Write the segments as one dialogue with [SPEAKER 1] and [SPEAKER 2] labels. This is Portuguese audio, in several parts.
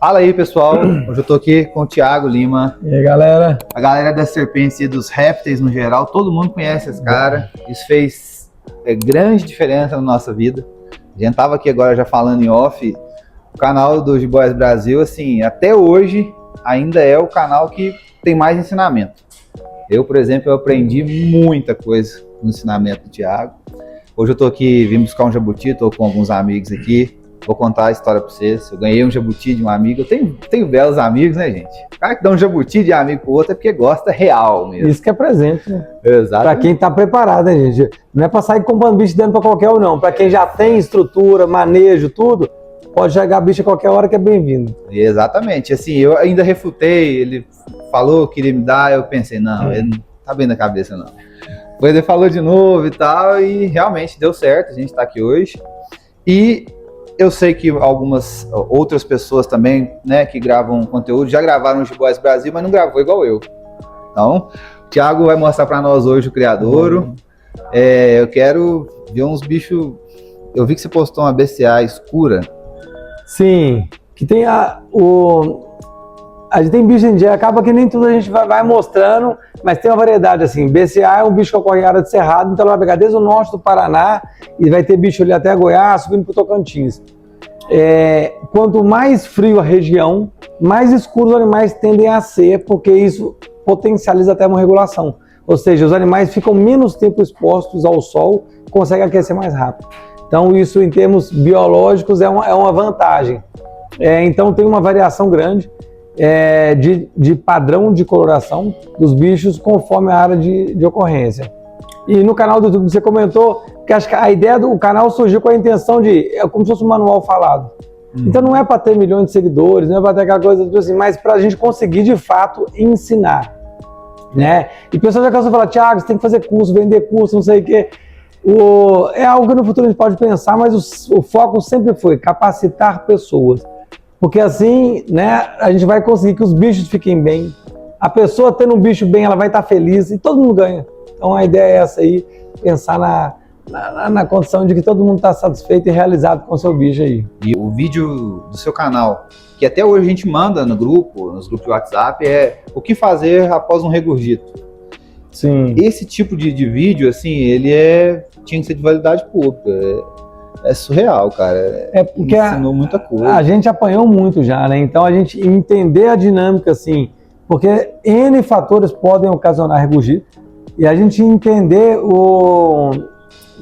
[SPEAKER 1] Fala aí, pessoal. Hoje eu tô aqui com o Thiago Lima.
[SPEAKER 2] E aí, galera?
[SPEAKER 1] A galera das serpentes e dos répteis no geral, todo mundo conhece esse cara. Isso fez grande diferença na nossa vida. A gente tava aqui agora já falando em off. O canal do G-Boys Brasil, assim, até hoje ainda é o canal que tem mais ensinamento. Eu, por exemplo, eu aprendi muita coisa no ensinamento do Thiago. Hoje eu tô aqui, vim buscar um jabuti, tô com alguns amigos aqui. Vou contar a história pra vocês. Eu ganhei um jabuti de um amigo. Eu tenho belos amigos, né, gente? O cara que dá um jabuti de amigo pro outro é porque gosta real mesmo.
[SPEAKER 2] Isso que é presente, né?
[SPEAKER 1] Exato.
[SPEAKER 2] Pra quem tá preparado, né, gente? Não é pra sair comprando bicho dentro pra qualquer um, não. Pra quem já tem estrutura, manejo, tudo, pode jogar bicho a qualquer hora que é bem-vindo.
[SPEAKER 1] Exatamente. Assim, eu ainda refutei, ele falou que queria me dar, eu pensei, não, ele não tá bem na cabeça, não. Depois ele falou de novo e tal, e realmente deu certo, a gente tá aqui hoje. E eu sei que algumas outras pessoas também, né, que gravam conteúdo, já gravaram o G-Boys Brasil, mas não gravou igual eu. Então, o Thiago vai mostrar para nós hoje o criadouro. Eu quero ver uns bichos. Eu vi que você postou uma BCA escura.
[SPEAKER 2] Sim, que tem a gente tem bicho em dia, acaba que nem tudo a gente vai mostrando, mas tem uma variedade assim. BCA é um bicho que ocorre em área de cerrado, então ela vai pegar desde o norte do Paraná e vai ter bicho ali até Goiás, subindo para o Tocantins. Quanto mais frio a região, mais escuros os animais tendem a ser, porque isso potencializa até uma regulação. Ou seja, os animais ficam menos tempo expostos ao sol, conseguem aquecer mais rápido. Então isso em termos biológicos é uma vantagem. Então tem uma variação grande de padrão de coloração dos bichos conforme a área de ocorrência. E no canal do YouTube você comentou que acho que a ideia do canal surgiu com a intenção como se fosse um manual falado. Então não é para ter milhões de seguidores, não é para ter aquela coisa assim, mas para a gente conseguir de fato ensinar, né? E o pessoal já cansou de falar, Thiago, você tem que fazer curso, vender curso, não sei o quê. É algo que no futuro a gente pode pensar, mas o foco sempre foi capacitar pessoas. Porque assim, né, a gente vai conseguir que os bichos fiquem bem. A pessoa tendo um bicho bem, ela vai estar feliz e todo mundo ganha. Então a ideia é essa aí, pensar na condição de que todo mundo está satisfeito e realizado com o seu bicho aí.
[SPEAKER 1] E o vídeo do seu canal, que até hoje a gente manda nos grupos de WhatsApp, é o que fazer após um regurgito.
[SPEAKER 2] Sim.
[SPEAKER 1] Esse tipo de vídeo, assim, ele tinha que ser de validade pública. É surreal, cara.
[SPEAKER 2] Porque
[SPEAKER 1] ensinou muita coisa.
[SPEAKER 2] A gente apanhou muito já, né? Então a gente entender a dinâmica, assim, porque N fatores podem ocasionar regurgito, e a gente entender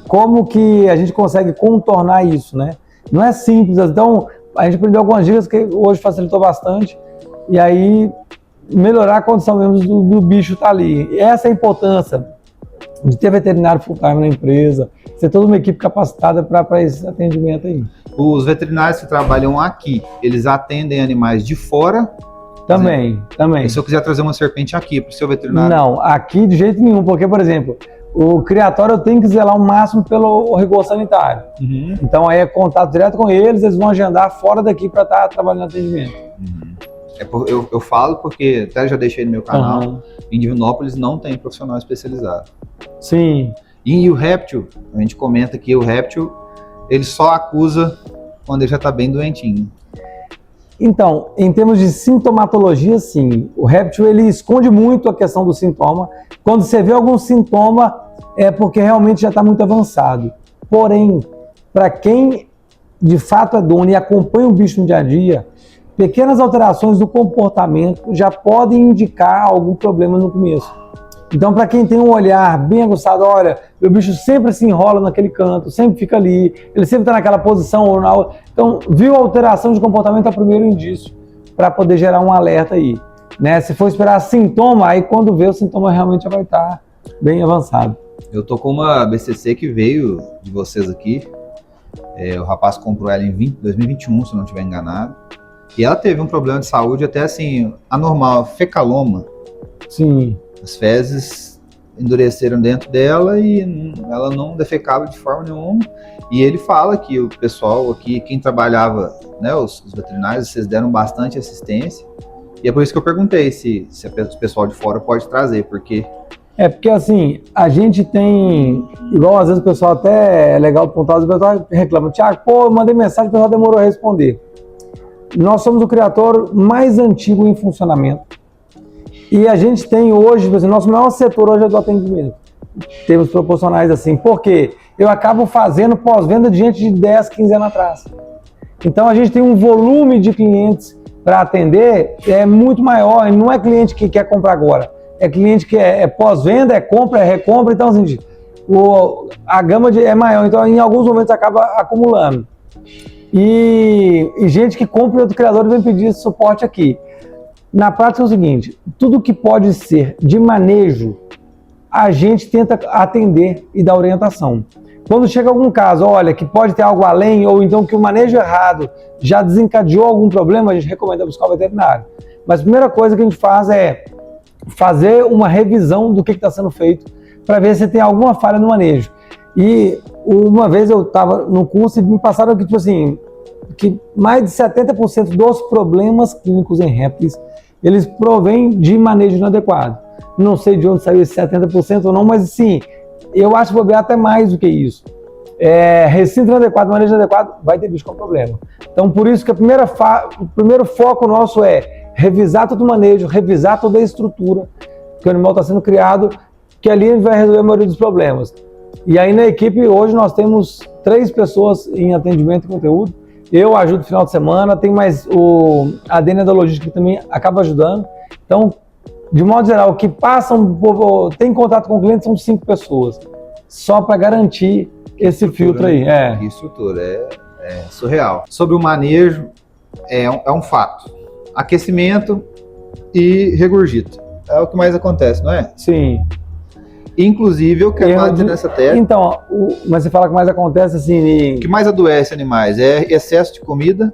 [SPEAKER 2] como que a gente consegue contornar isso, né? Não é simples. Então a gente aprendeu algumas dicas que hoje facilitou bastante, e aí melhorar a condição mesmo do bicho estar ali. E essa é a importância de ter veterinário full-time na empresa, ter toda uma equipe capacitada para esse atendimento aí.
[SPEAKER 1] Os veterinários que trabalham aqui, eles atendem animais de fora?
[SPEAKER 2] Também.
[SPEAKER 1] E se eu quiser trazer uma serpente aqui para o seu veterinário?
[SPEAKER 2] Não, aqui de jeito nenhum, porque, por exemplo, o criatório eu tenho que zelar o máximo pelo rigor sanitário.
[SPEAKER 1] Uhum.
[SPEAKER 2] Então aí é contato direto com eles vão agendar fora daqui para estar trabalhando no atendimento.
[SPEAKER 1] Uhum. Eu falo porque até já deixei no meu canal, em Divinópolis não tem profissional especializado.
[SPEAKER 2] Sim.
[SPEAKER 1] E o réptil, a gente comenta que o réptil, ele só acusa quando ele já está bem doentinho.
[SPEAKER 2] Então, em termos de sintomatologia, sim. O réptil, ele esconde muito a questão do sintoma. Quando você vê algum sintoma, é porque realmente já está muito avançado. Porém, para quem de fato é dono e acompanha o bicho no dia a dia, pequenas alterações do comportamento já podem indicar algum problema no começo. Então, para quem tem um olhar bem aguçado, olha, meu bicho sempre se enrola naquele canto, sempre fica ali, ele sempre está naquela posição ou na outra. Então, viu a alteração de comportamento é o primeiro indício para poder gerar um alerta aí, né? Se for esperar sintoma, aí quando vê o sintoma realmente já vai estar bem avançado.
[SPEAKER 1] Eu tô com uma BCC que veio de vocês aqui. O rapaz comprou ela em 2021, se não estiver enganado. E ela teve um problema de saúde até assim, anormal, fecaloma.
[SPEAKER 2] Sim.
[SPEAKER 1] As fezes endureceram dentro dela e ela não defecava de forma nenhuma. E ele fala que o pessoal aqui, quem trabalhava, né, os veterinários, vocês deram bastante assistência. E é por isso que eu perguntei se o pessoal de fora pode trazer, porque...
[SPEAKER 2] Porque assim, a gente tem, igual às vezes o pessoal até é legal pontuar, o pessoal reclama, Thiago, pô, eu mandei mensagem, o pessoal demorou a responder. nós somos o criatório mais antigo em funcionamento. E a gente tem hoje, tipo assim, nosso maior setor hoje é do atendimento. Temos proporcionais assim. Por quê? Eu acabo fazendo pós-venda de gente de 10, 15 anos atrás. Então a gente tem um volume de clientes para atender muito maior. Não é cliente que quer comprar agora. É cliente que é pós-venda, é compra, é recompra. Então, assim, a gama é maior. Então, em alguns momentos, acaba acumulando. E gente que compra e outro criador vem pedir esse suporte aqui. Na prática é o seguinte, tudo que pode ser de manejo, a gente tenta atender e dar orientação. Quando chega algum caso, olha, que pode ter algo além, ou então que o manejo errado já desencadeou algum problema, a gente recomenda buscar o veterinário. Mas a primeira coisa que a gente faz é fazer uma revisão do que está sendo feito, para ver se tem alguma falha no manejo. E uma vez eu estava no curso e me passaram que, tipo assim, que mais de 70% dos problemas clínicos em répteis, eles provêm de manejo inadequado. Não sei de onde saiu esse 70% ou não, mas sim, eu acho que vou ver até mais do que isso. Recinto inadequado, manejo inadequado, vai ter bicho com problema. Então, por isso que o primeiro foco nosso é revisar todo o manejo, revisar toda a estrutura que o animal está sendo criado, que ali a gente vai resolver a maioria dos problemas. E aí na equipe, hoje nós temos 3 pessoas em atendimento e conteúdo. Eu ajudo no final de semana, tem mais a Dênia da logística que também acaba ajudando. Então, de modo geral, que passam, tem contato com o cliente são 5 pessoas, só para garantir esse filtro aí.
[SPEAKER 1] Que estrutura, é surreal. Sobre o manejo, é um fato. Aquecimento e regurgito. É o que mais acontece, não é?
[SPEAKER 2] Sim.
[SPEAKER 1] Inclusive, eu quero bater nessa tecla.
[SPEAKER 2] Então, mas você fala que mais acontece assim...
[SPEAKER 1] O que mais adoece animais é excesso de comida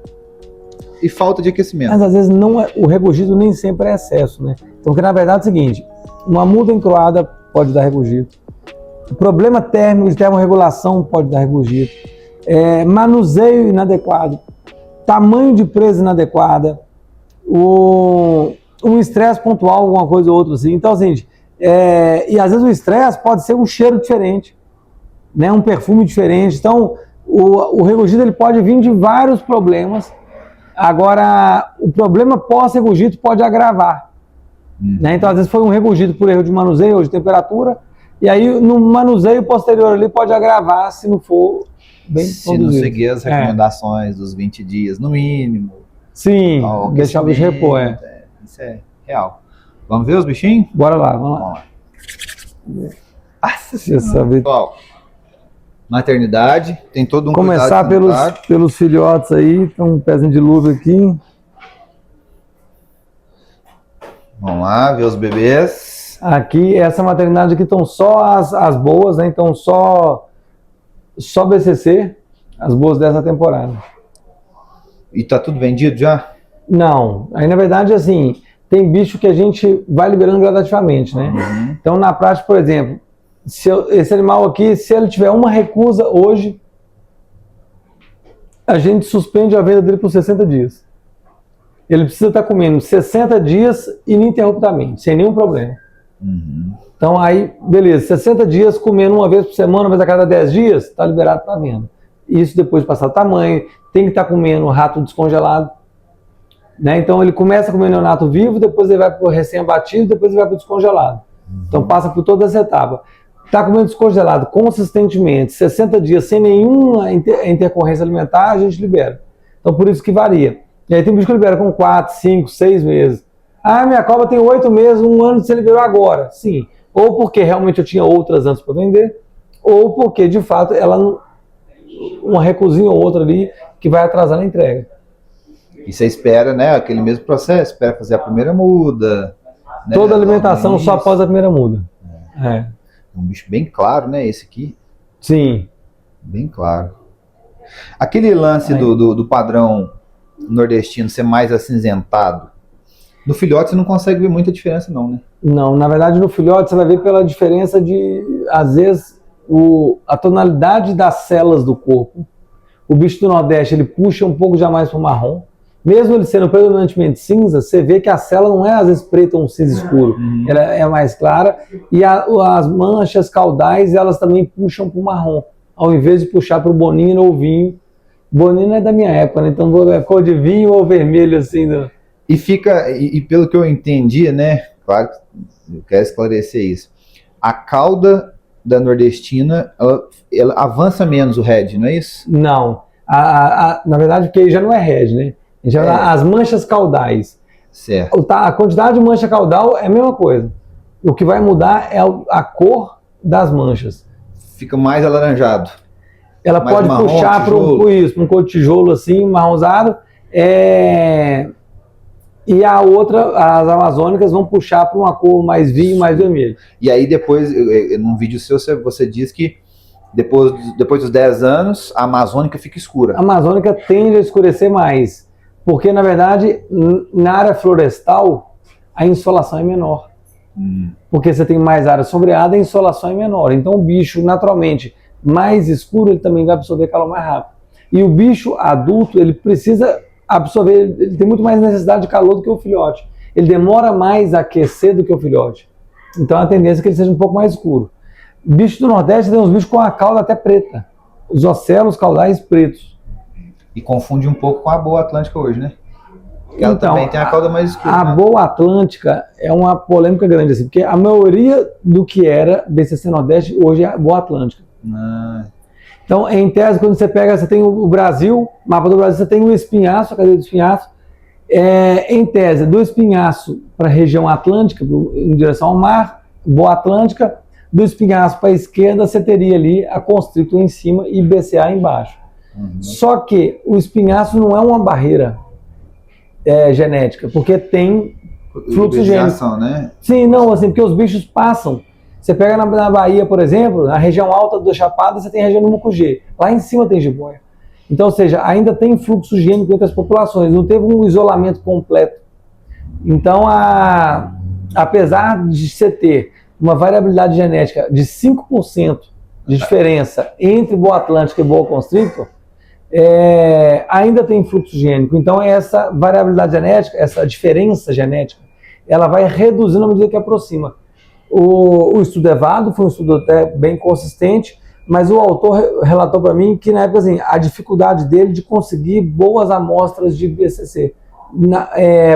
[SPEAKER 1] e falta de aquecimento.
[SPEAKER 2] Mas às vezes o regurgito nem sempre é excesso, né? Então, que na verdade é o seguinte, uma muda encroada pode dar regurgito. O problema térmico de termorregulação pode dar regurgito. Manuseio inadequado. Tamanho de presa inadequada. Um estresse pontual, alguma coisa ou outra assim. Então, assim, e às vezes o estresse pode ser um cheiro diferente, né? Um perfume diferente. Então, o regurgito ele pode vir de vários problemas. Agora, o problema pós-regurgito pode agravar. Né? Então, às vezes foi um regurgito por erro de manuseio ou de temperatura, e aí no manuseio posterior ali pode agravar se não for bem
[SPEAKER 1] se
[SPEAKER 2] conduzido.
[SPEAKER 1] não seguir as recomendações dos 20 dias no mínimo.
[SPEAKER 2] Sim, deixar o bicho repor.
[SPEAKER 1] Isso é real. Vamos ver os bichinhos?
[SPEAKER 2] Bora lá, vamos lá.
[SPEAKER 1] Pessoal, maternidade, tem todo um
[SPEAKER 2] começar pelos filhotes aí, tem um pezinho de luva aqui.
[SPEAKER 1] Vamos lá, ver os bebês.
[SPEAKER 2] Aqui, essa maternidade aqui estão só as boas, né? Então só BCC, as boas dessa temporada.
[SPEAKER 1] E tá tudo vendido já?
[SPEAKER 2] Não, aí na verdade assim, tem bicho que a gente vai liberando gradativamente, né?
[SPEAKER 1] Uhum.
[SPEAKER 2] Então na prática, por exemplo, esse animal aqui, se ele tiver uma recusa hoje, a gente suspende a venda dele por 60 dias. Ele precisa estar comendo 60 dias ininterruptamente, sem nenhum problema.
[SPEAKER 1] Uhum.
[SPEAKER 2] Então aí, beleza, 60 dias comendo uma vez por semana, uma vez a cada 10 dias, está liberado para venda. Isso depois de passar o tamanho, tem que estar comendo rato descongelado. Né? Então ele começa a comer neonato vivo, depois ele vai para o recém-abatido, depois ele vai para o descongelado. Então passa por toda essa etapa. Está comendo descongelado consistentemente, 60 dias sem nenhuma intercorrência alimentar, a gente libera. Então por isso que varia. E aí tem bicho que libera com 4, 5, 6 meses. Ah, minha cobra tem 8 meses, 1 ano você liberou agora. Sim. Ou porque realmente eu tinha outras antes para vender, ou porque de fato ela uma recusinha ou outra ali que vai atrasar na entrega.
[SPEAKER 1] E você espera, né, aquele mesmo processo, espera fazer a primeira muda. Né,
[SPEAKER 2] toda alimentação só após a primeira muda. É
[SPEAKER 1] um bicho bem claro, né, esse aqui.
[SPEAKER 2] Sim.
[SPEAKER 1] Bem claro. Aquele lance do padrão nordestino ser mais acinzentado, no filhote você não consegue ver muita diferença não, né?
[SPEAKER 2] Não, na verdade no filhote você vai ver pela diferença de, às vezes, a tonalidade das células do corpo. O bicho do Nordeste, ele puxa um pouco já mais para o marrom. Mesmo ele sendo predominantemente cinza, você vê que a célula não é às vezes preta ou um cinza escuro. Ela é mais clara. E as manchas caudais, elas também puxam para o marrom, ao invés de puxar para o boninho ou vinho. Bonino é da minha época, né? Então é cor de vinho ou vermelho, assim.
[SPEAKER 1] E fica, e pelo que eu entendi, né? Claro que eu quero esclarecer isso. A cauda da nordestina, ela avança menos o head, não é isso?
[SPEAKER 2] Não. Na verdade, porque aí já não é head, né? Já as manchas caudais.
[SPEAKER 1] Certo.
[SPEAKER 2] A quantidade de mancha caudal é a mesma coisa. O que vai mudar é a cor das manchas.
[SPEAKER 1] Fica mais alaranjado.
[SPEAKER 2] Ela
[SPEAKER 1] mais
[SPEAKER 2] pode
[SPEAKER 1] marrom,
[SPEAKER 2] puxar para um cor de tijolo assim, marronzado. E a outra, as amazônicas, vão puxar para uma cor mais vinho, mais vermelho.
[SPEAKER 1] E aí depois, num vídeo seu, você diz que depois dos 10 anos, a amazônica fica escura.
[SPEAKER 2] A amazônica tende a escurecer mais, porque na verdade, na área florestal, a insolação é menor. Porque você tem mais área sombreada, a insolação é menor. Então o bicho, naturalmente, mais escuro, ele também vai absorver calor mais rápido. E o bicho adulto, ele precisa absorver, ele tem muito mais necessidade de calor do que o filhote. Ele demora mais a aquecer do que o filhote. Então a tendência é que ele seja um pouco mais escuro. Bicho do Nordeste tem uns bichos com a cauda até preta. Os ocelos caudais pretos.
[SPEAKER 1] E confunde um pouco com a boa atlântica hoje, né? Porque ela também tem a cauda mais escura.
[SPEAKER 2] A boa atlântica é uma polêmica grande, assim, porque a maioria do que era BCC Nordeste hoje é a boa atlântica. Então, em tese, quando você pega, você tem o Brasil, mapa do Brasil, você tem o espinhaço, a cadeia do espinhaço. Em tese, do espinhaço para a região atlântica, em direção ao mar, boa atlântica. Do espinhaço para a esquerda, você teria ali a constrictor em cima e BCA embaixo. Só que o espinhaço não é uma barreira genética, porque tem fluxo gênico.
[SPEAKER 1] Né?
[SPEAKER 2] Sim, não, assim, porque os bichos passam. Você pega na Bahia, por exemplo, na região alta da Chapada, você tem a região do Mucugê. Lá em cima tem jiboia. Então, ou seja, ainda tem fluxo gênico entre as populações, não teve um isolamento completo. Então, apesar de você ter uma variabilidade genética de 5% de diferença entre boa atlântica e boa constrictor, ainda tem fluxo gênico. Então, essa variabilidade genética, essa diferença genética, ela vai reduzindo à medida que aproxima. O estudo EVADO foi um estudo até bem consistente, mas o autor relatou para mim que, na época, assim, a dificuldade dele de conseguir boas amostras de BCC.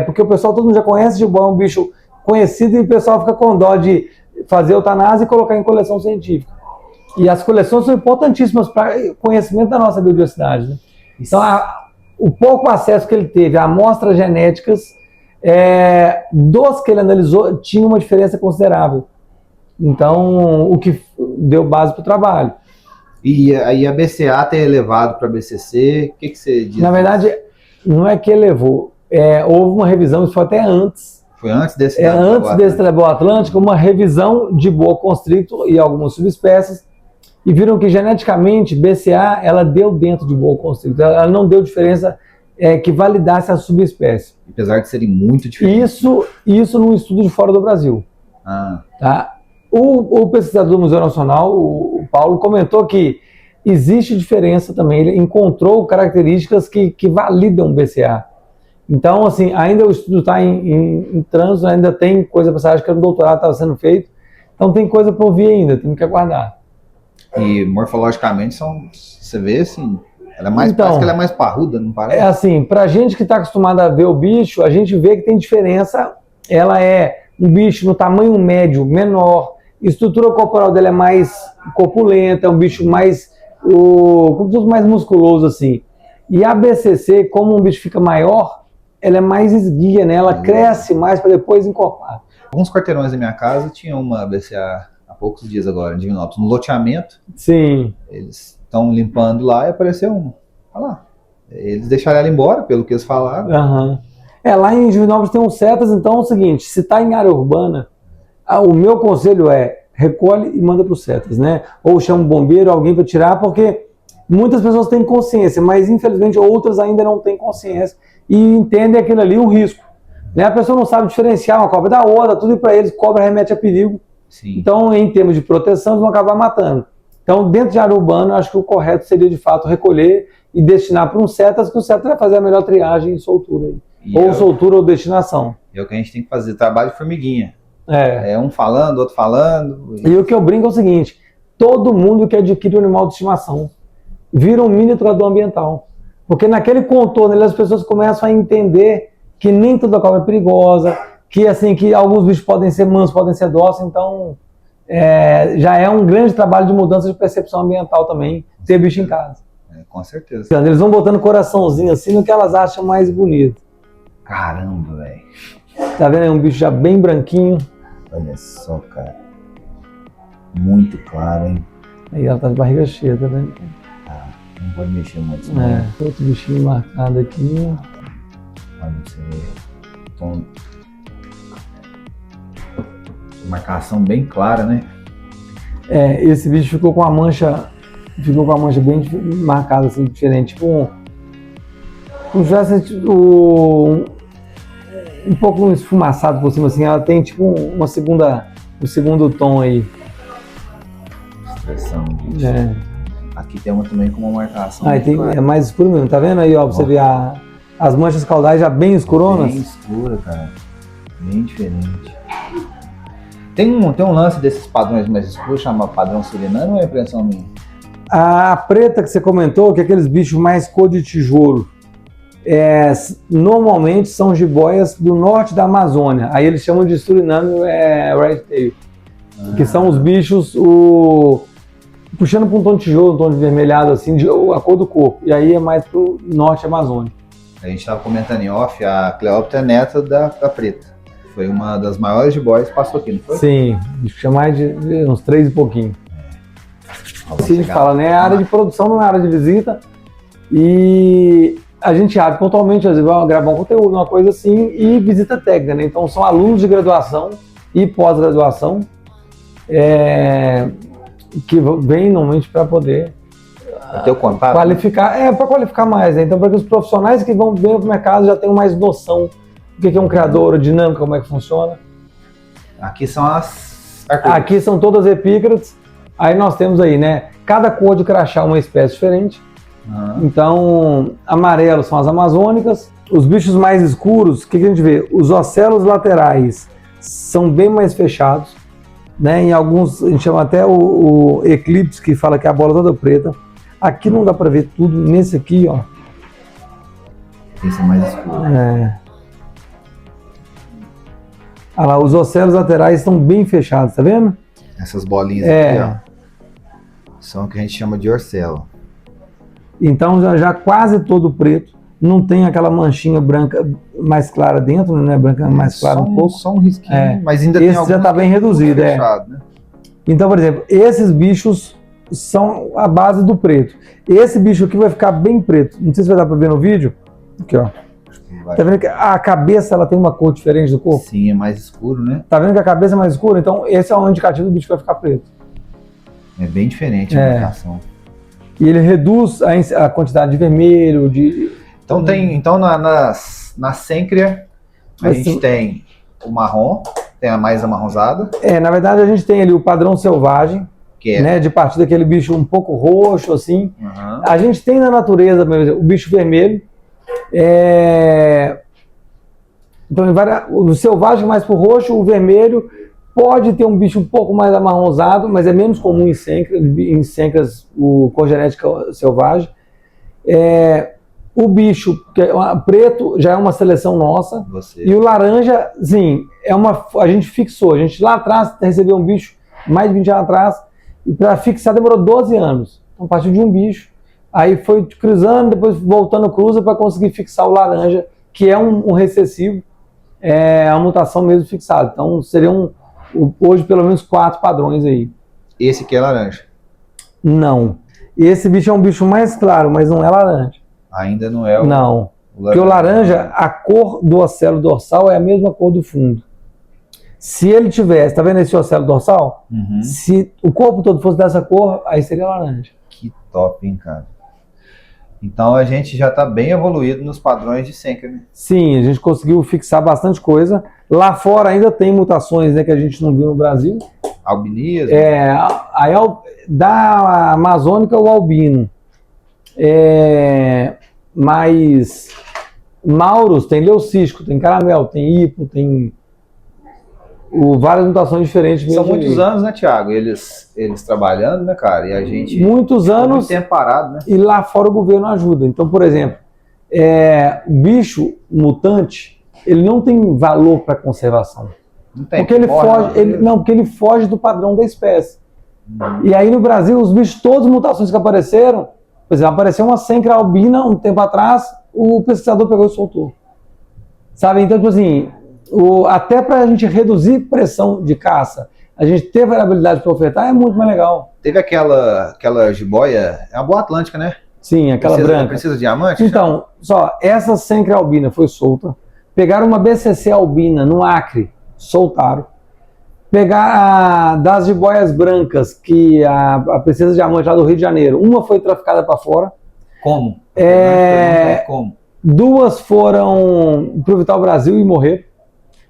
[SPEAKER 2] Porque o pessoal, todo mundo já conhece, jiboia é um bicho conhecido e o pessoal fica com dó de fazer eutanásia e colocar em coleção científica. E as coleções são importantíssimas para o conhecimento da nossa biodiversidade, né? Então, o pouco acesso que ele teve a amostras genéticas, dos que ele analisou, tinha uma diferença considerável. Então, o que deu base para o trabalho.
[SPEAKER 1] E aí a BCA ter elevado para BCC, o que você diz?
[SPEAKER 2] Na verdade, não é que elevou. Houve uma revisão, isso foi até antes.
[SPEAKER 1] Foi antes desse
[SPEAKER 2] antes desse da Boa Atlântica, uma revisão de boa constrictor e algumas subespécies, e viram que geneticamente BCA ela deu dentro de boa constrictor, ela não deu diferença que validasse a subespécie.
[SPEAKER 1] Apesar de serem muito diferentes.
[SPEAKER 2] Isso num estudo de fora do Brasil. Tá? O pesquisador do Museu Nacional, o Paulo, comentou que existe diferença também, ele encontrou características que validam BCA. Então, assim, ainda o estudo está em trânsito, ainda tem coisa para sair, acho que o doutorado estava sendo feito, então tem coisa para ouvir ainda, temos que aguardar.
[SPEAKER 1] E morfologicamente você vê assim, parece que ela é mais parruda, não parece?
[SPEAKER 2] Assim, pra gente que está acostumado a ver o bicho, a gente vê que tem diferença, ela é um bicho no tamanho médio, menor, estrutura corporal dela é mais corpulenta, é um bicho mais musculoso assim. E a BCC, como um bicho fica maior, ela é mais esguia, né? Ela cresce mais para depois encorpar.
[SPEAKER 1] Alguns quarteirões da minha casa tinham uma BCA há poucos dias agora, em Divinópolis, no loteamento.
[SPEAKER 2] Sim.
[SPEAKER 1] Eles estão limpando lá e apareceu uma. Olha lá. Eles deixaram ela embora, pelo que eles falaram.
[SPEAKER 2] Lá em Divinópolis tem uns setas, então é o seguinte, se está em área urbana, o meu conselho é recolhe e manda para os setas, né? Ou chama um bombeiro, alguém para tirar, porque muitas pessoas têm consciência, mas infelizmente outras ainda não têm consciência e entendem aquilo ali um risco. Né? A pessoa não sabe diferenciar uma cobra da outra, tudo para eles, cobra remete a perigo.
[SPEAKER 1] Sim. Então,
[SPEAKER 2] em termos de proteção, eles vão acabar matando. Então, dentro de área urbana, acho que o correto seria, de fato, recolher e destinar para um setas, que o setas vai fazer a melhor triagem e soltura. Ou soltura ou destinação.
[SPEAKER 1] É o que a gente tem que fazer, trabalho de formiguinha. Um falando, outro falando.
[SPEAKER 2] E o que eu brinco é o seguinte, todo mundo que adquire um animal de estimação vira um mini educador ambiental. Porque naquele contorno ali, as pessoas começam a entender que nem toda cobra é perigosa, que assim, que alguns bichos podem ser mansos, podem ser dóceis, então já é um grande trabalho de mudança de percepção ambiental também, ter bicho em casa.
[SPEAKER 1] Com certeza.
[SPEAKER 2] Eles vão botando coraçãozinho assim no que elas acham mais bonito.
[SPEAKER 1] Caramba, velho.
[SPEAKER 2] Tá vendo aí um bicho já bem branquinho?
[SPEAKER 1] Olha só, cara. Muito claro, hein?
[SPEAKER 2] Aí ela tá de barriga cheia, tá vendo?
[SPEAKER 1] Não pode mexer muito, não.
[SPEAKER 2] Outro bichinho marcado aqui.
[SPEAKER 1] Olha você. Tom... Marcação bem clara, né?
[SPEAKER 2] Esse bicho ficou com a mancha bem marcada, assim, diferente. Tipo como se tivesse um pouco esfumaçado por cima, assim. Ela tem tipo um segundo tom aí.
[SPEAKER 1] Expressão, bicho. Aqui tem uma também com uma marcação.
[SPEAKER 2] Aí é mais escuro mesmo, tá vendo aí, ó? Pra você ver as manchas caudais já bem escuronas.
[SPEAKER 1] Bem escura, cara. Bem diferente. Tem um lance desses padrões mais escuros, chama padrão suriname, ou é impressão minha?
[SPEAKER 2] A preta que você comentou, que é aqueles bichos mais cor de tijolo, normalmente são jiboias do norte da Amazônia. Aí eles chamam de Suriname Red Tail, que são os bichos puxando para um tom de tijolo, um tom de vermelhado, assim, a cor do corpo. E aí é mais pro norte amazônico.
[SPEAKER 1] A gente estava comentando em off, a Cleópatra é neta da preta. Foi uma das maiores jiboias que passou aqui, não foi?
[SPEAKER 2] Sim, tinha mais de uns 3 e pouquinho. Assim a gente fala, né? A área de produção não é área de visita. E a gente abre pontualmente, às vezes vai gravar um conteúdo, uma coisa assim, e visita técnica, né? Então são alunos de graduação e pós-graduação que vêm normalmente para poder
[SPEAKER 1] ter o contato,
[SPEAKER 2] qualificar, para qualificar mais, né? Então para que os profissionais que vão bem para o mercado já tenham mais noção do que é um criador, a dinâmica, como é que funciona.
[SPEAKER 1] Aqui são as
[SPEAKER 2] Aqui são todas epícrates. Aí nós temos aí, né? Cada cor de crachá é uma espécie diferente. Então, amarelos são as amazônicas. Os bichos mais escuros, o que a gente vê? Os ocelos laterais são bem mais fechados, né? Em alguns, a gente chama até o eclipse, que fala que é a bola toda preta. Aqui não dá para ver tudo. Nesse aqui, ó.
[SPEAKER 1] Esse é mais escuro.
[SPEAKER 2] Olha lá, os ocelos laterais estão bem fechados, tá vendo?
[SPEAKER 1] Essas bolinhas aqui, ó, são o que a gente chama de orcelo.
[SPEAKER 2] Então já quase todo preto, não tem aquela manchinha branca mais clara dentro, né? Branca mais clara um pouco.
[SPEAKER 1] Só um risquinho, mas ainda
[SPEAKER 2] esse
[SPEAKER 1] tem alguns
[SPEAKER 2] já está bem reduzido,
[SPEAKER 1] fechado, né?
[SPEAKER 2] Então, por exemplo, esses bichos são a base do preto. Esse bicho aqui vai ficar bem preto. Não sei se vai dar para ver no vídeo. Aqui, ó. Tá vendo que a cabeça ela tem uma cor diferente do corpo?
[SPEAKER 1] Sim, é mais escuro, né?
[SPEAKER 2] Tá vendo que a cabeça é mais escura? Então esse é um indicativo do bicho que vai ficar preto.
[SPEAKER 1] É bem diferente a marcação.
[SPEAKER 2] E ele reduz a quantidade de vermelho,
[SPEAKER 1] Então na Sêncria a gente tem o marrom, tem a mais amarronzada.
[SPEAKER 2] Na verdade a gente tem ali o padrão selvagem, que né, de partir daquele bicho um pouco roxo, assim. A gente tem na natureza o bicho vermelho. Então, o selvagem mais pro roxo, o vermelho pode ter um bicho um pouco mais amarronzado, mas é menos comum em Sêncras, o cor genética selvagem. O bicho que é preto já é uma seleção nossa. E o laranja, sim, a gente fixou. A gente lá atrás recebeu um bicho mais de 20 anos atrás, e para fixar demorou 12 anos. Então, a partir de um bicho. Aí foi cruzando, depois voltando cruza para conseguir fixar o laranja, que é um recessivo, a mutação mesmo fixada. Então seriam hoje pelo menos 4 padrões aí.
[SPEAKER 1] Esse aqui é laranja?
[SPEAKER 2] Não. Esse bicho é um bicho mais claro, mas não é laranja.
[SPEAKER 1] Ainda não é o...
[SPEAKER 2] Não. Porque o laranja, a cor do ocelo dorsal é a mesma cor do fundo. Se ele tivesse, tá vendo esse ocelo dorsal? Se o corpo todo fosse dessa cor, aí seria laranja.
[SPEAKER 1] Que top, hein, cara? Então a gente já está bem evoluído nos padrões de Sêncra, né? Sim,
[SPEAKER 2] a gente conseguiu fixar bastante coisa. Lá fora ainda tem mutações, né, que a gente não viu no Brasil.
[SPEAKER 1] Albinismo?
[SPEAKER 2] Da amazônica o albino. Mas Maurus tem leucístico, tem caramelo, tem hipo, tem Várias mutações diferentes mesmo.
[SPEAKER 1] São muitos anos, né, Thiago? Eles trabalhando, né, cara? E a gente...
[SPEAKER 2] Muitos anos.
[SPEAKER 1] Muito tempo parado, né?
[SPEAKER 2] E lá fora o governo ajuda. Então, por exemplo, o bicho mutante, ele não tem valor para conservação.
[SPEAKER 1] Não tem.
[SPEAKER 2] Porque ele foge, porque ele foge do padrão da espécie. E aí no Brasil, os bichos, todas as mutações que apareceram, por exemplo, apareceu uma cencra albina um tempo atrás, o pesquisador pegou e soltou. Sabe? Então, tipo assim, até para a gente reduzir pressão de caça, a gente ter variabilidade para ofertar é muito mais legal.
[SPEAKER 1] Teve aquela jiboia, é uma boa atlântica, né?
[SPEAKER 2] Sim, aquela branca.
[SPEAKER 1] Precisa de diamante?
[SPEAKER 2] Então, essa cencra albina foi solta. Pegaram uma BCC albina no Acre, soltaram. Pegar das jiboias brancas, que a princesa diamante lá do Rio de Janeiro, uma foi traficada para fora.
[SPEAKER 1] Como? Como?
[SPEAKER 2] Duas foram para o Vital Brasil e morreram.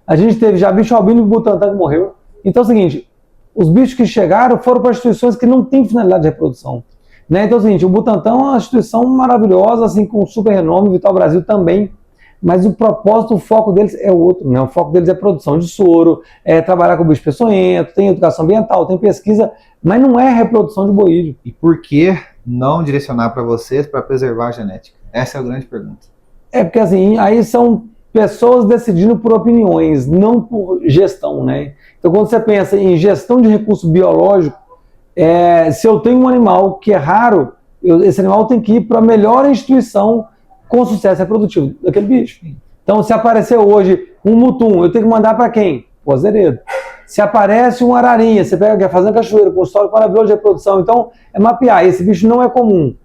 [SPEAKER 2] A gente teve já bicho albino e Butantan que morreu. Então é o seguinte, os bichos que chegaram foram para instituições que não têm finalidade de reprodução. Né? Então é o seguinte, o Butantan é uma instituição maravilhosa, assim, com super renome, o Vital Brasil também, mas o propósito, o foco deles é outro, né? O foco deles é produção de soro, é trabalhar com bicho peçonhento, tem educação ambiental, tem pesquisa, mas não é reprodução de boídeo.
[SPEAKER 1] E por que não direcionar para vocês para preservar a genética? Essa é a grande pergunta.
[SPEAKER 2] É porque assim, aí são pessoas decidindo por opiniões, não por gestão, né? Então quando você pensa em gestão de recurso biológico, se eu tenho um animal que é raro, esse animal tem que ir para a melhor instituição com sucesso reprodutivo daquele bicho. Então se aparecer hoje um mutum, eu tenho que mandar para quem? O Azeredo. Se aparece uma ararinha, você pega a fazenda cachoeira com histórico maravilhoso de reprodução, então é mapear, esse bicho não é comum.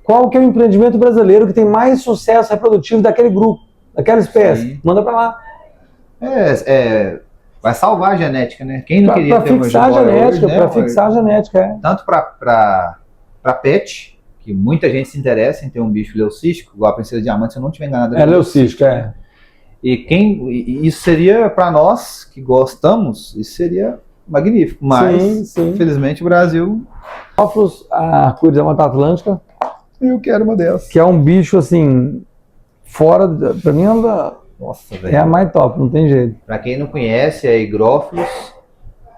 [SPEAKER 2] Qual que é o empreendimento brasileiro que tem mais sucesso reprodutivo daquele grupo, daquela espécie? Sim. Manda para lá.
[SPEAKER 1] Vai salvar a genética, né? Quem não queria ter uma
[SPEAKER 2] jiboia genética, para fixar a genética,
[SPEAKER 1] Tanto para pet, que muita gente se interessa em ter um bicho leucístico, igual a princesa diamante, se eu não tiver enganado.
[SPEAKER 2] É leucístico,
[SPEAKER 1] E isso seria, para nós que gostamos, isso seria magnífico. Mas,
[SPEAKER 2] sim.
[SPEAKER 1] infelizmente, o Brasil...
[SPEAKER 2] A arco-íris da Mata Atlântica.
[SPEAKER 1] Eu quero uma dessas.
[SPEAKER 2] Que é um bicho, assim, fora... Para mim,
[SPEAKER 1] nossa, velho.
[SPEAKER 2] É a mais top, não tem jeito.
[SPEAKER 1] Para quem não conhece, a Higrófilos,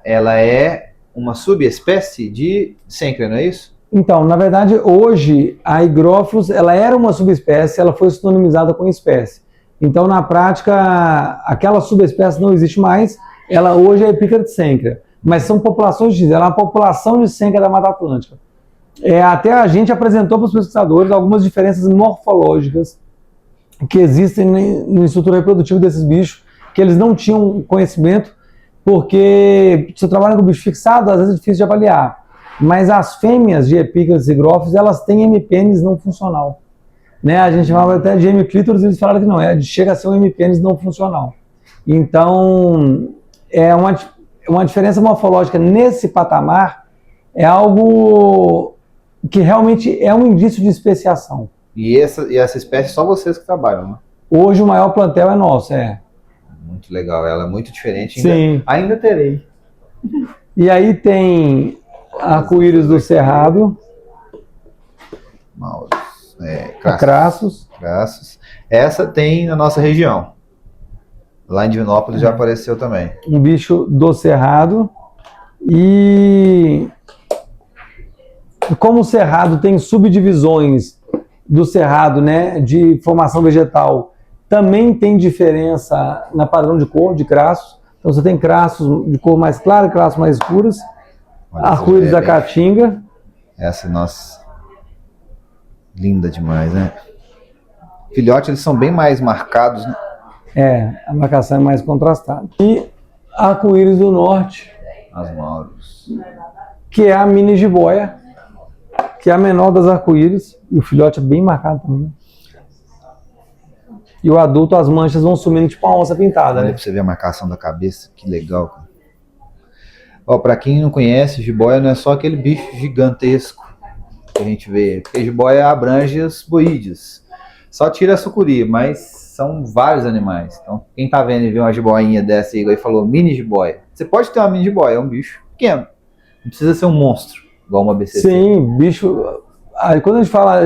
[SPEAKER 1] ela é uma subespécie de cencra, não é isso?
[SPEAKER 2] Então, na verdade, hoje, a Higrófilos, ela era uma subespécie, ela foi sinonimizada com espécie. Então, na prática, aquela subespécie não existe mais, ela hoje é epícara de cencra. Mas são populações de ela é uma população de cencra da Mata Atlântica. Até a gente apresentou para os pesquisadores algumas diferenças morfológicas que existem no estrutura reprodutivo desses bichos, que eles não tinham conhecimento, porque se você trabalha com bicho fixado, às vezes é difícil de avaliar. Mas as fêmeas de epícaras e higrófilos, elas têm hemipênis não funcional. Né? A gente chamava até de hemiclítoris, eles falaram que não, chega a ser um hemipênis não funcional. Então, é uma diferença morfológica nesse patamar, é algo que realmente é um indício de especiação.
[SPEAKER 1] E essa espécie só vocês que trabalham, né?
[SPEAKER 2] Hoje o maior plantel é nosso,
[SPEAKER 1] Muito legal, ela é muito diferente.
[SPEAKER 2] Sim.
[SPEAKER 1] Ainda terei.
[SPEAKER 2] E aí tem arco-íris do Cerrado. Crassus.
[SPEAKER 1] Essa tem na nossa região. Lá em Divinópolis já apareceu também.
[SPEAKER 2] Um bicho do Cerrado. E como o Cerrado tem subdivisões do Cerrado, né, de formação vegetal, também tem diferença na padrão de cor de Crassus. Então você tem Crassus de cor mais clara e Crassus mais escuras. Arco-íris da Caatinga.
[SPEAKER 1] Essa, nossa, linda demais, né? Filhotes, eles são bem mais marcados, né?
[SPEAKER 2] A marcação é mais contrastada. E arco-íris do norte.
[SPEAKER 1] As Mauros.
[SPEAKER 2] Que é a mini jiboia, que é a menor das arco-íris. E o filhote é bem marcado também. E o adulto, as manchas vão sumindo tipo uma onça pintada.
[SPEAKER 1] Olha pra você ver a marcação da cabeça, que legal, cara. Ó, pra quem não conhece, jiboia não é só aquele bicho gigantesco que a gente vê. Porque jiboia abrange os boídeos. Só tira a sucuri, mas são vários animais. Então, quem tá vendo e vê uma jiboinha dessa aí e falou mini jiboia. Você pode ter uma mini jiboia, é um bicho pequeno. Não precisa ser um monstro, igual uma BCC.
[SPEAKER 2] Sim, bicho... Quando a gente fala...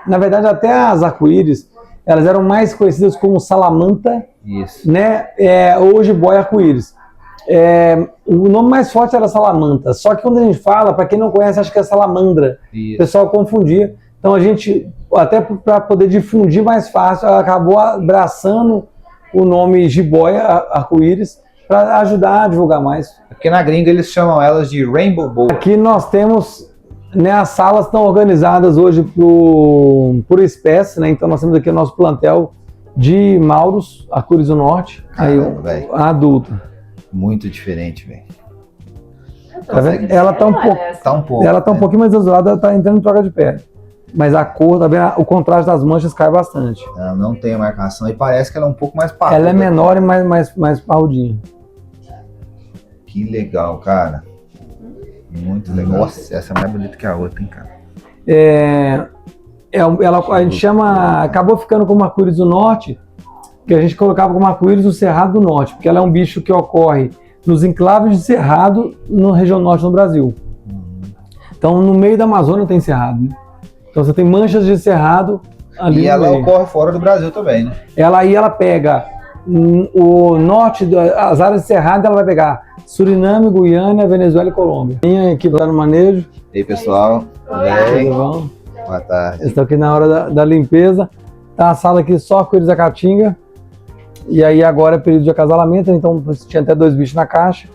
[SPEAKER 2] Na verdade, até as arco-íris, elas eram mais conhecidas como salamanta,
[SPEAKER 1] isso,
[SPEAKER 2] né? Ou jiboia arco-íris. O nome mais forte era salamanta, só que quando a gente fala, para quem não conhece, acha que é salamandra. O pessoal confundia. Então a gente, até para poder difundir mais fácil, acabou abraçando o nome jiboia, arco-íris, para ajudar a divulgar mais.
[SPEAKER 1] Porque na gringa eles chamam elas de Rainbow Boa.
[SPEAKER 2] Aqui nós temos, né, as salas estão organizadas hoje por espécie, né? Então nós temos aqui o nosso plantel de Mauros, arco-íris do norte,
[SPEAKER 1] Caramba,
[SPEAKER 2] aí a adulta.
[SPEAKER 1] Muito diferente, velho.
[SPEAKER 2] Tá vendo? Ela tá um pouco. Ela tá um pouquinho mais azulada, ela tá entrando em troca de pele. Mas a cor, tá vendo? O contraste das manchas cai bastante.
[SPEAKER 1] Ela não tem a marcação e parece que ela é um pouco mais parruda.
[SPEAKER 2] Ela é menor e mais parrudinha.
[SPEAKER 1] Que legal, cara. Muito legal. Nossa, essa é mais bonita que a outra, hein, cara.
[SPEAKER 2] A gente chama... Acabou ficando como arco-íris do norte, que a gente colocava como arco-íris do Cerrado do Norte, porque ela é um bicho que ocorre nos enclaves de cerrado na região norte do Brasil. Então, no meio da Amazônia tem cerrado, né? Então, você tem manchas de cerrado ali. E
[SPEAKER 1] ela ocorre fora do Brasil também, né?
[SPEAKER 2] Ela pega o norte, as áreas de cerrado, ela vai pegar Suriname, Guiana, Venezuela e Colômbia. Minha equipe tá no manejo.
[SPEAKER 1] E aí, pessoal?
[SPEAKER 2] Tudo bom?
[SPEAKER 1] Boa tarde.
[SPEAKER 2] Estou aqui na hora da limpeza. Tá a sala aqui só arco-íris da Caatinga. E aí agora é período de acasalamento, então tinha até 2 bichos na caixa.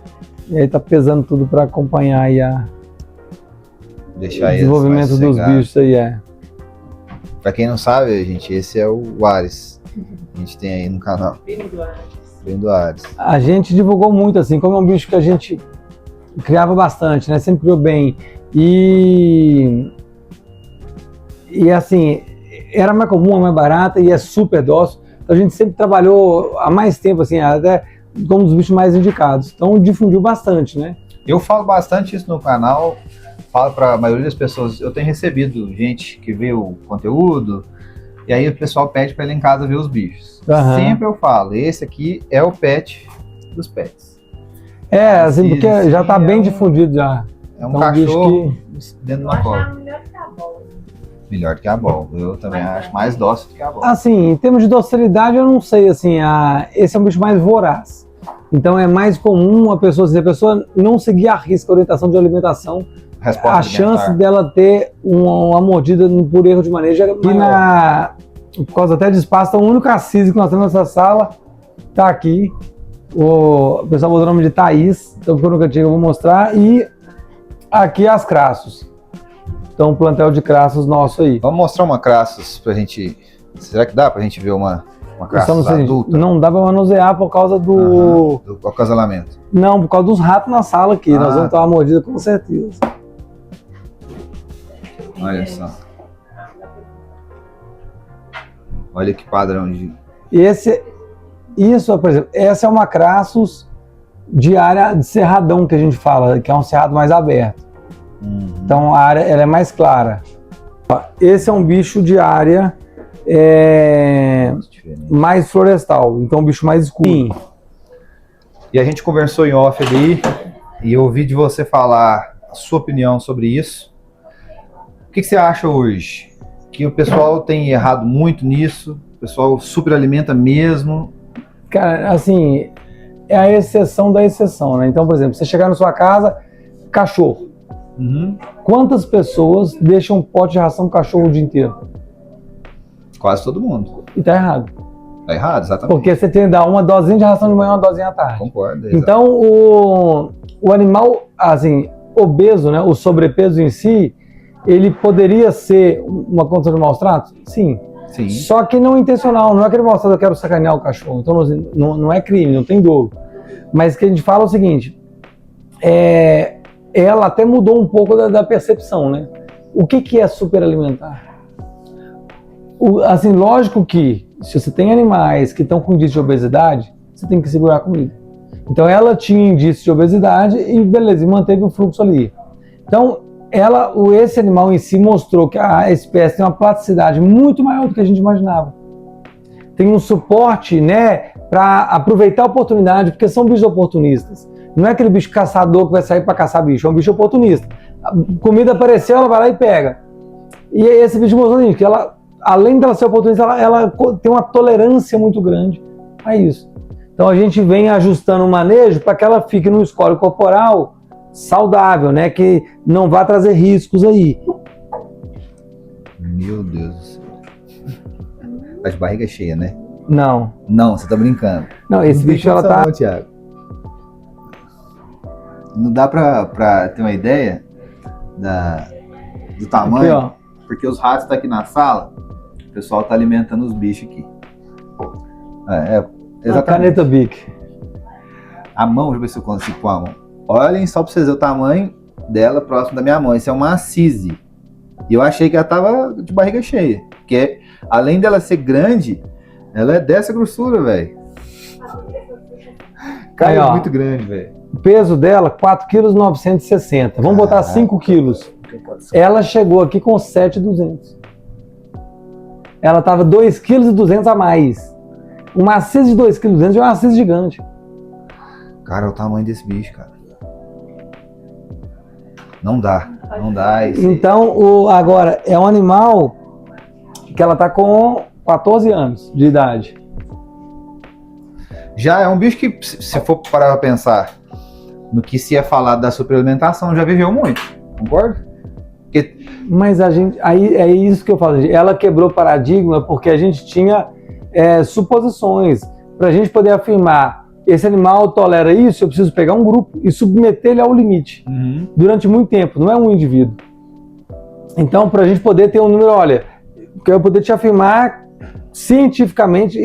[SPEAKER 2] E aí tá pesando tudo para acompanhar aí o desenvolvimento dos bichos aí.
[SPEAKER 1] Pra quem não sabe, gente, esse é o Ares. A gente tem aí no canal. Bem do Ares.
[SPEAKER 2] A gente divulgou muito, assim, como é um bicho que a gente criava bastante, né? Sempre criou bem. E assim, era mais comum, mais barata e é super dócil. Então a gente sempre trabalhou há mais tempo, assim, até como um dos bichos mais indicados. Então difundiu bastante, né?
[SPEAKER 1] Eu falo bastante isso no canal, falo para a maioria das pessoas. Eu tenho recebido gente que vê o conteúdo e aí o pessoal pede para ir em casa ver os bichos. Sempre eu falo, esse aqui é o pet dos pets.
[SPEAKER 2] Assim, porque já tá bem difundido já.
[SPEAKER 1] É um cachorro dentro de uma cobra. Melhor do que a Bol. Eu também acho mais dócil do que a Bol.
[SPEAKER 2] Assim, em termos de docilidade, eu não sei, assim, esse é um bicho mais voraz. Então é mais comum a pessoa não seguir à risca a orientação de alimentação, a chance dela ter uma mordida por erro de manejo é maior. Por causa até de espaço, então, o único assise que nós temos nessa sala tá aqui. O pessoal botou o nome de Thaís, então porque eu nunca tinha, eu vou mostrar. E aqui as Crassus. Então, um plantel de Crassus nosso aí.
[SPEAKER 1] Vamos mostrar uma Crassus pra gente. Será que dá pra gente ver uma Crassus adulta?
[SPEAKER 2] Não dá pra manusear por causa do
[SPEAKER 1] acasalamento.
[SPEAKER 2] Não, por causa dos ratos na sala aqui. Nós vamos ter uma mordida com certeza.
[SPEAKER 1] Olha só. Olha que padrão de...
[SPEAKER 2] Isso, por exemplo, essa é uma Crassus de área de cerradão que a gente fala, que é um cerrado mais aberto. Então a área ela é mais clara. Esse é um bicho de área mais florestal, então um bicho mais escuro.
[SPEAKER 1] E a gente conversou em off ali e eu ouvi de você falar a sua opinião sobre isso. O que você acha hoje? Que o pessoal tem errado muito nisso? O pessoal superalimenta mesmo?
[SPEAKER 2] Cara, assim, é a exceção da exceção, né? Então, por exemplo, você chegar na sua casa, cachorro. Quantas pessoas deixam um pote de ração pro cachorro o dia inteiro?
[SPEAKER 1] Quase todo mundo.
[SPEAKER 2] E tá errado.
[SPEAKER 1] Tá errado, exatamente.
[SPEAKER 2] Porque você tem que dar uma dosinha de ração de manhã e uma dosinha à tarde.
[SPEAKER 1] Concordo.
[SPEAKER 2] Então, o animal, assim, obeso, né, o sobrepeso em si, ele poderia ser uma condição de maus tratos? Sim. Só que não intencional, não é aquele maus trato, eu quero sacanear o cachorro. Então, não é crime, não tem dolo. Mas o que a gente fala é o seguinte, ela até mudou um pouco da percepção, né? O que é superalimentar? Assim, lógico que se você tem animais que estão com indício de obesidade, você tem que segurar a comida. Então ela tinha indício de obesidade e beleza, e manteve o fluxo ali. Então esse animal em si mostrou que a espécie tem uma plasticidade muito maior do que a gente imaginava. Tem um suporte, né, para aproveitar a oportunidade, porque são bichos oportunistas. Não é aquele bicho caçador que vai sair para caçar bicho, é um bicho oportunista. A comida apareceu, ela vai lá e pega. E esse bicho mostrou que ela, além dela ser oportunista, ela tem uma tolerância muito grande a isso. Então a gente vem ajustando o manejo para que ela fique num score corporal saudável, né? Que não vá trazer riscos aí.
[SPEAKER 1] Meu Deus do céu. Tá de barriga cheia, né?
[SPEAKER 2] Não.
[SPEAKER 1] Não, você tá brincando.
[SPEAKER 2] Não, esse bicho ela tá...
[SPEAKER 1] Não, Thiago. Não dá pra ter uma ideia do tamanho,
[SPEAKER 2] Aqui, ó.
[SPEAKER 1] porque os ratos estão aqui na sala, o pessoal tá alimentando os bichos aqui.
[SPEAKER 2] A
[SPEAKER 1] Exatamente.
[SPEAKER 2] caneta Bic.
[SPEAKER 1] A mão, deixa eu ver se eu consigo pôr a mão. Olhem só pra vocês verem o tamanho dela próximo da minha mão. Isso é uma Assisi. E eu achei que ela tava de barriga cheia. Porque além dela ser grande, ela é dessa grossura, velho. Cara,
[SPEAKER 2] Aí,
[SPEAKER 1] é
[SPEAKER 2] ó.
[SPEAKER 1] muito grande, velho.
[SPEAKER 2] O peso dela, 4,960 kg. Vamos botar 5 quilos. Ela chegou aqui com 7,200. Ela tava 2,2 kg a mais. Uma Assisi de 2,2 kg é uma Assisi gigante.
[SPEAKER 1] Cara, o tamanho desse bicho, cara. Não dá. Não dá.
[SPEAKER 2] Então, agora, é um animal que ela tá com 14 anos de idade.
[SPEAKER 1] Já é um bicho que, se for parar pra pensar no que se é falado da superalimentação, já viveu muito. Concorda? Porque...
[SPEAKER 2] Mas a gente, aí é isso que eu falo. Ela quebrou paradigma porque a gente tinha suposições. Para a gente poder afirmar, esse animal tolera isso, eu preciso pegar um grupo e submeter ele ao limite. Durante muito tempo, não é um indivíduo. Então, para a gente poder ter um número, olha, que eu poder te afirmar cientificamente,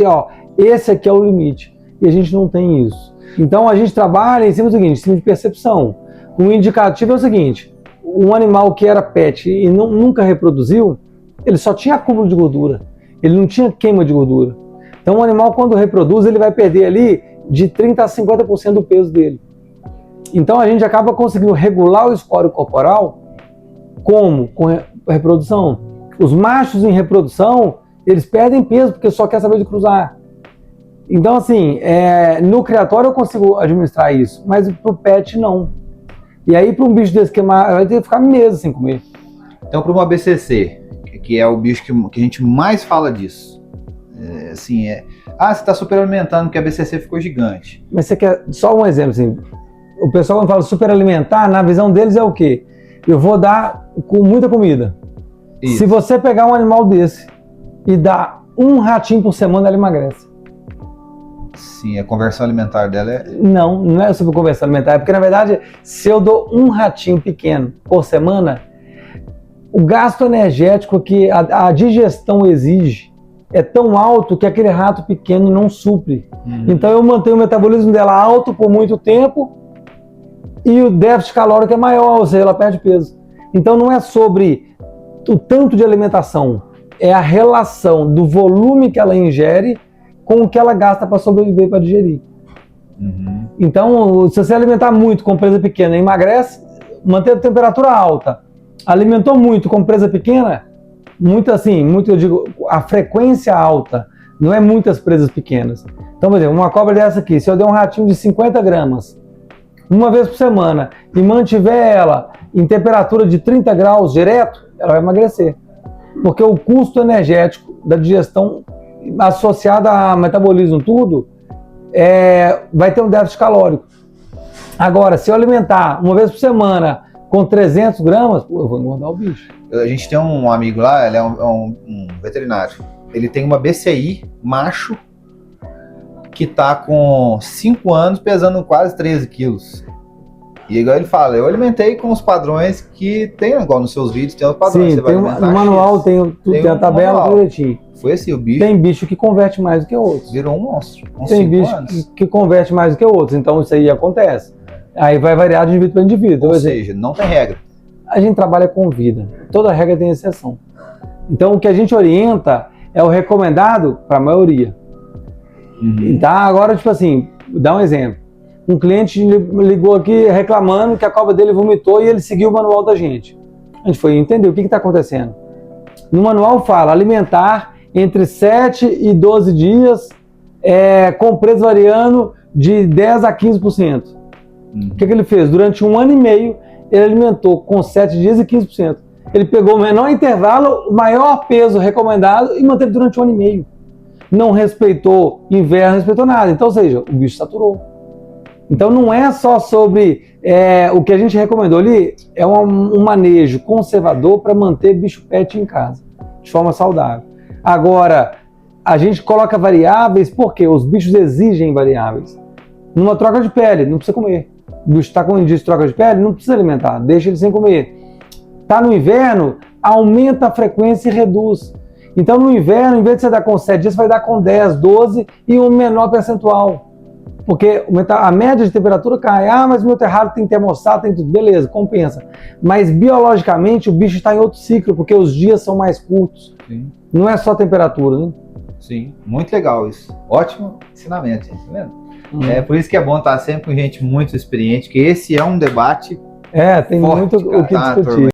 [SPEAKER 2] esse aqui é o limite. E a gente não tem isso. Então, a gente trabalha em cima do seguinte, em cima de percepção. Um indicativo é o seguinte, um animal que era pet e nunca reproduziu, ele só tinha acúmulo de gordura. Ele não tinha queima de gordura. Então, o animal, quando reproduz, ele vai perder ali de 30% a 50% do peso dele. Então, a gente acaba conseguindo regular o score corporal como? Com reprodução. Os machos em reprodução, eles perdem peso porque só quer saber de cruzar. Então, assim, no criatório eu consigo administrar isso, mas pro pet não. E aí, para um bicho desse queimar, vai ter que ficar meses sem comer.
[SPEAKER 1] Então, para uma BCC, que é o bicho que a gente mais fala disso, você está superalimentando porque a BCC ficou gigante.
[SPEAKER 2] Mas você quer, só um exemplo, assim, o pessoal quando fala superalimentar, na visão deles é o quê? Eu vou dar com muita comida. Isso. Se você pegar um animal desse e dar um ratinho por semana, ela emagrece.
[SPEAKER 1] Sim, a conversão alimentar dela é...
[SPEAKER 2] Não é sobre conversão alimentar, é porque na verdade, se eu dou um ratinho pequeno por semana, o gasto energético que a digestão exige é tão alto que aquele rato pequeno não supre. Então eu mantenho o metabolismo dela alto por muito tempo e o déficit calórico é maior, ou seja, ela perde peso. Então não é sobre o tanto de alimentação, é a relação do volume que ela ingere com o que ela gasta para sobreviver, para digerir. Então, se você alimentar muito com presa pequena, emagrece, mantém a temperatura alta. Alimentou muito com presa pequena, eu digo, a frequência alta, não é muitas presas pequenas. Então, por exemplo, uma cobra dessa aqui, se eu der um ratinho de 50 gramas, uma vez por semana, e mantiver ela em temperatura de 30 graus direto, ela vai emagrecer. Porque o custo energético da digestão associado a metabolismo tudo, vai ter um déficit calórico. Agora, se eu alimentar uma vez por semana com 300 gramas, eu vou engordar o bicho.
[SPEAKER 1] A gente tem um amigo lá, ele é um veterinário. Ele tem uma BCI macho que tá com 5 anos pesando quase 13 quilos. E igual ele fala, eu alimentei com os padrões que tem, igual nos seus vídeos, tem os padrões.
[SPEAKER 2] Sim,
[SPEAKER 1] você vai
[SPEAKER 2] no manual tem a tabela tudo direitinho.
[SPEAKER 1] Foi assim, o bicho...
[SPEAKER 2] Tem bicho que converte mais do que outros.
[SPEAKER 1] Virou um monstro.
[SPEAKER 2] Tem bicho que converte mais do que outros, então isso aí acontece. Aí vai variar de indivíduo para indivíduo.
[SPEAKER 1] Ou seja, não tem regra.
[SPEAKER 2] A gente trabalha com vida. Toda regra tem exceção. Então o que a gente orienta é o recomendado para a maioria. Tá? Agora, tipo assim, dá um exemplo. Um cliente ligou aqui reclamando que a cobra dele vomitou e ele seguiu o manual da gente. A gente foi entender o que está acontecendo. No manual fala alimentar entre 7 e 12 dias com preço variando de 10 a 15%. O que ele fez? Durante 1 ano e meio, ele alimentou com 7 dias e 15%. Ele pegou o menor intervalo, o maior peso recomendado e manteve durante 1 ano e meio. não respeitou inverno, não respeitou nada. Então, ou seja, o bicho saturou. Então não é só sobre o que a gente recomendou ali, é um manejo conservador para manter bicho pet em casa, de forma saudável. Agora, a gente coloca variáveis porque os bichos exigem variáveis. Numa troca de pele, não precisa comer. O bicho está com indício de troca de pele, não precisa alimentar, deixa ele sem comer. Está no inverno, aumenta a frequência e reduz. Então no inverno, em vez de você dar com 7 dias, você vai dar com 10, 12 e um menor percentual. Porque a média de temperatura cai. Ah, mas meu terrário tem termostato, tem tudo. Beleza, compensa. Mas biologicamente o bicho está em outro ciclo, porque os dias são mais curtos.
[SPEAKER 1] Sim.
[SPEAKER 2] Não é só temperatura, né?
[SPEAKER 1] Sim, muito legal isso. Ótimo ensinamento, gente, tá vendo? É por isso que é bom estar sempre com gente muito experiente, que esse é um debate
[SPEAKER 2] Tem
[SPEAKER 1] forte,
[SPEAKER 2] muito
[SPEAKER 1] cara,
[SPEAKER 2] o que
[SPEAKER 1] tá,
[SPEAKER 2] discutir.
[SPEAKER 1] turma?